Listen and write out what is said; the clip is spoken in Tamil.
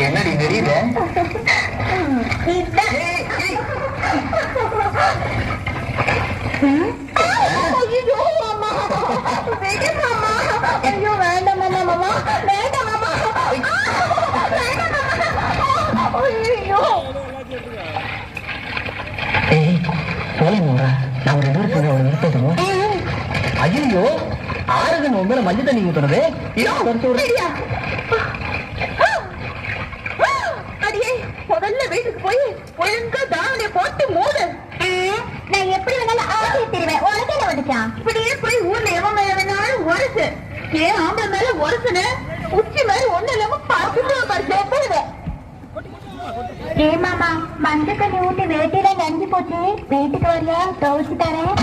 என்னடி தெரியல ஐயோ வேண்டாம் மாமா மாமா வேண்டாம் மாமா ஐயோ நான் ஒரு நிறுத்தணும். ஐயோ ஆறுதன் உங்க மஞ்சள் தண்ணி ஊத்துறது அடியே முதல்ல வீட்டுக்கு போய் ஒழுங்கா தாவணிய போட்டு மூடு. நான் எப்படி வேணாலும் ஆசை தெரிவேன் உனக்கு என்ன வந்துச்சான் இப்படியே போய் ஊர்ல எவன் மேல வேணாலும் உரசு ஏன் ஆம்பளை மேல உரசுன்னு உச்சி மேல ஒண்ணு இல்லாம பறிச்சு ஏ மாமா மஞ்சள் தண்ணி ஊட்டி வேட்டியில நஞ்சு போச்சு வீட்டுக்கு வரியா துவைச்சு தரேன்.